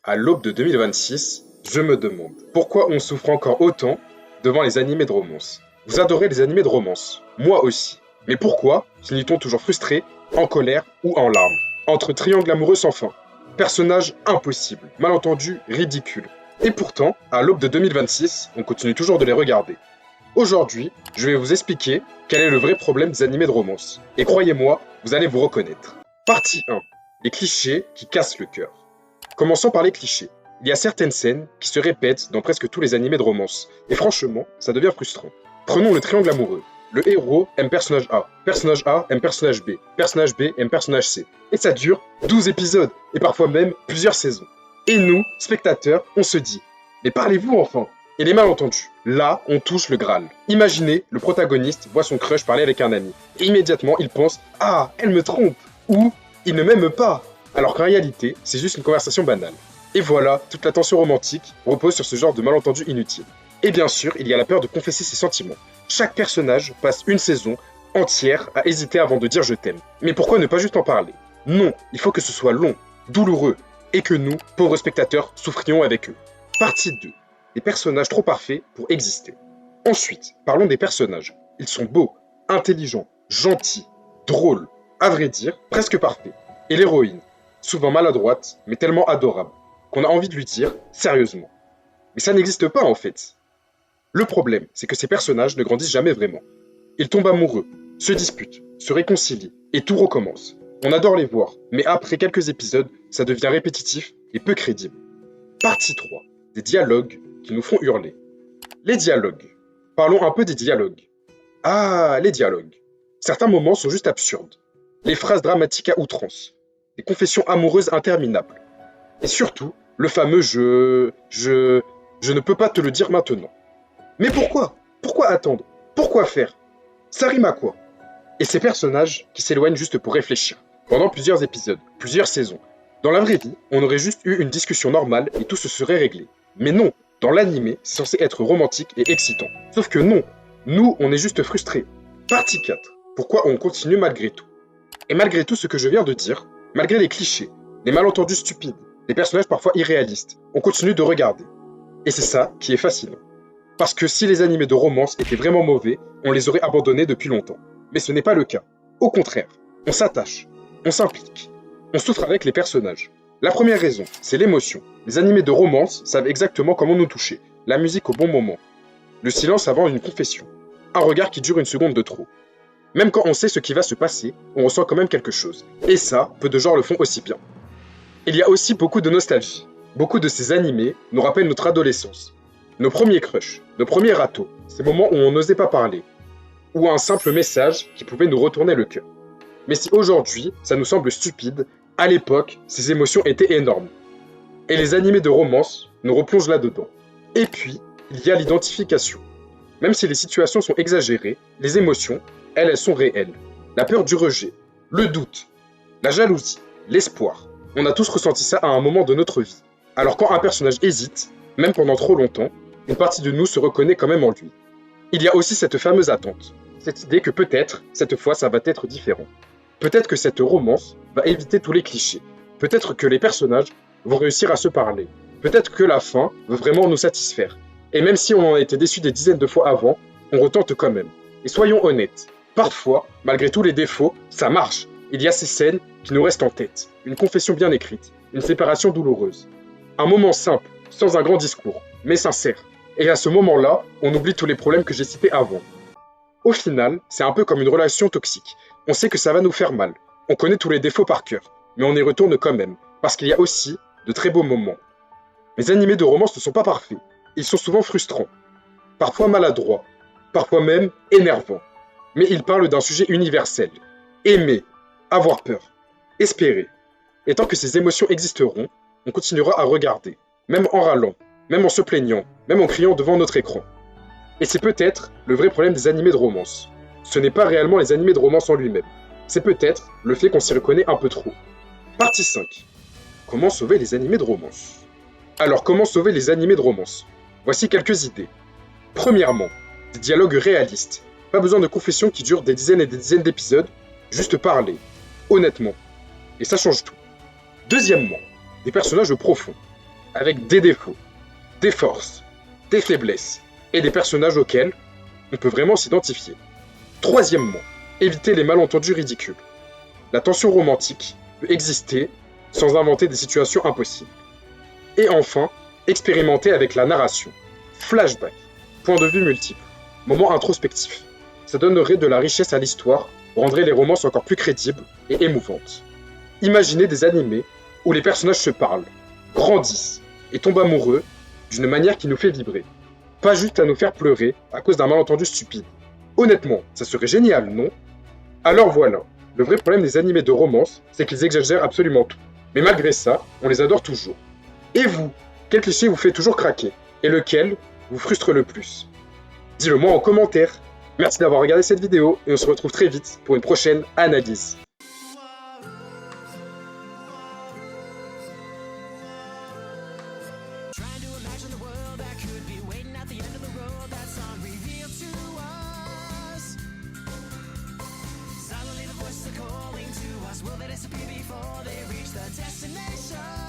À l'aube de 2026, je me demande pourquoi on souffre encore autant devant les animés de romance. Vous adorez les animés de romance, moi aussi. Mais pourquoi finit-on toujours frustré, en colère ou en larmes? Entre triangles amoureux sans fin, personnages impossibles, malentendus ridicules. Et pourtant, à l'aube de 2026, on continue toujours de les regarder. Aujourd'hui, je vais vous expliquer quel est le vrai problème des animés de romance. Et croyez-moi, vous allez vous reconnaître. Partie 1. Les clichés qui cassent le cœur. Commençons par les clichés. Il y a certaines scènes qui se répètent dans presque tous les animés de romance. Et franchement, ça devient frustrant. Prenons le triangle amoureux. Le héros aime personnage A aime personnage B aime personnage C. Et ça dure 12 épisodes, et parfois même plusieurs saisons. Et nous, spectateurs, on se dit, mais parlez-vous enfin? Et les malentendus. Là, on touche le Graal. Imaginez, le protagoniste voit son crush parler avec un ami. Et immédiatement, il pense, ah, elle me trompe. Ou, il ne m'aime pas. Alors qu'en réalité, c'est juste une conversation banale. Et voilà, toute la tension romantique repose sur ce genre de malentendus inutiles. Et bien sûr, il y a la peur de confesser ses sentiments. Chaque personnage passe une saison entière à hésiter avant de dire je t'aime. Mais pourquoi ne pas juste en parler? Non, il faut que ce soit long, douloureux, et que nous, pauvres spectateurs, souffrions avec eux. Partie 2. Des personnages trop parfaits pour exister. Ensuite, parlons des personnages. Ils sont beaux, intelligents, gentils, drôles, à vrai dire, presque parfaits. Et l'héroïne, souvent maladroite, mais tellement adorable, qu'on a envie de lui dire sérieusement. Mais ça n'existe pas en fait. Le problème, c'est que ces personnages ne grandissent jamais vraiment. Ils tombent amoureux, se disputent, se réconcilient, et tout recommence. On adore les voir, mais après quelques épisodes, ça devient répétitif et peu crédible. Partie 3. Des dialogues qui nous font hurler. Les dialogues. Parlons un peu des dialogues. Ah, les dialogues. Certains moments sont juste absurdes. Les phrases dramatiques à outrance. Les confessions amoureuses interminables. Et surtout, le fameux je ne peux pas te le dire maintenant. Mais pourquoi? Pourquoi attendre? Pourquoi faire? Ça rime à quoi? Et ces personnages qui s'éloignent juste pour réfléchir, pendant plusieurs épisodes, plusieurs saisons. Dans la vraie vie, on aurait juste eu une discussion normale et tout se serait réglé. Mais non, dans l'animé, c'est censé être romantique et excitant. Sauf que non, nous, on est juste frustrés. Partie 4. Pourquoi on continue malgré tout? Et malgré tout ce que je viens de dire, malgré les clichés, les malentendus stupides, les personnages parfois irréalistes, on continue de regarder. Et c'est ça qui est fascinant. Parce que si les animés de romance étaient vraiment mauvais, on les aurait abandonnés depuis longtemps. Mais ce n'est pas le cas. Au contraire, on s'attache, on s'implique, on souffre avec les personnages. La première raison, c'est l'émotion. Les animés de romance savent exactement comment nous toucher. La musique au bon moment. Le silence avant une confession. Un regard qui dure une seconde de trop. Même quand on sait ce qui va se passer, on ressent quand même quelque chose. Et ça, peu de gens le font aussi bien. Il y a aussi beaucoup de nostalgie. Beaucoup de ces animés nous rappellent notre adolescence. Nos premiers crushs, nos premiers râteaux, ces moments où on n'osait pas parler. Ou un simple message qui pouvait nous retourner le cœur. Mais si aujourd'hui, ça nous semble stupide, à l'époque, ces émotions étaient énormes. Et les animés de romance nous replongent là-dedans. Et puis, il y a l'identification. Même si les situations sont exagérées, les émotions, elles sont réelles. La peur du rejet, le doute, la jalousie, l'espoir. On a tous ressenti ça à un moment de notre vie. Alors quand un personnage hésite, même pendant trop longtemps, une partie de nous se reconnaît quand même en lui. Il y a aussi cette fameuse attente. Cette idée que peut-être, cette fois, ça va être différent. Peut-être que cette romance va éviter tous les clichés. Peut-être que les personnages vont réussir à se parler. Peut-être que la fin va vraiment nous satisfaire. Et même si on en a été déçu des dizaines de fois avant, on retente quand même. Et soyons honnêtes, parfois, malgré tous les défauts, ça marche. Il y a ces scènes qui nous restent en tête. Une confession bien écrite, une séparation douloureuse. Un moment simple, sans un grand discours, mais sincère. Et à ce moment-là, on oublie tous les problèmes que j'ai cités avant. Au final, c'est un peu comme une relation toxique. On sait que ça va nous faire mal. On connaît tous les défauts par cœur, mais on y retourne quand même, parce qu'il y a aussi de très beaux moments. Les animés de romance ne sont pas parfaits. Ils sont souvent frustrants, parfois maladroits, parfois même énervants. Mais ils parlent d'un sujet universel. Aimer, avoir peur, espérer. Et tant que ces émotions existeront, on continuera à regarder, même en râlant, même en se plaignant, même en criant devant notre écran. Et c'est peut-être le vrai problème des animés de romance. Ce n'est pas réellement les animés de romance en lui-même. C'est peut-être le fait qu'on s'y reconnaît un peu trop. Partie 5. Comment sauver les animés de romance? Alors comment sauver les animés de romance? Voici quelques idées. Premièrement, des dialogues réalistes. Pas besoin de confessions qui durent des dizaines et des dizaines d'épisodes, juste parler, honnêtement. Et ça change tout. Deuxièmement, des personnages profonds. avec des défauts, des forces, des faiblesses et des personnages auxquels on peut vraiment s'identifier. Troisièmement, éviter les malentendus ridicules. La tension romantique peut exister sans inventer des situations impossibles. Et enfin, expérimenter avec la narration. Flashback, point de vue multiple, moment introspectif. Ça donnerait de la richesse à l'histoire, rendrait les romances encore plus crédibles et émouvantes. Imaginez des animés où les personnages se parlent, grandissent et tombent amoureux d'une manière qui nous fait vibrer. Pas juste à nous faire pleurer à cause d'un malentendu stupide. Honnêtement, ça serait génial, non? Alors voilà, le vrai problème des animés de romance, c'est qu'ils exagèrent absolument tout. Mais malgré ça, on les adore toujours. Et vous, quel cliché vous fait toujours craquer? Et lequel vous frustre le plus? Dis-le moi en commentaire. Merci d'avoir regardé cette vidéo et on se retrouve très vite pour une prochaine analyse. Trying to imagine the world that could be waiting at the end of the road that's unrevealed to us. Silently the voices are calling to us. Will they disappear before they reach the destination?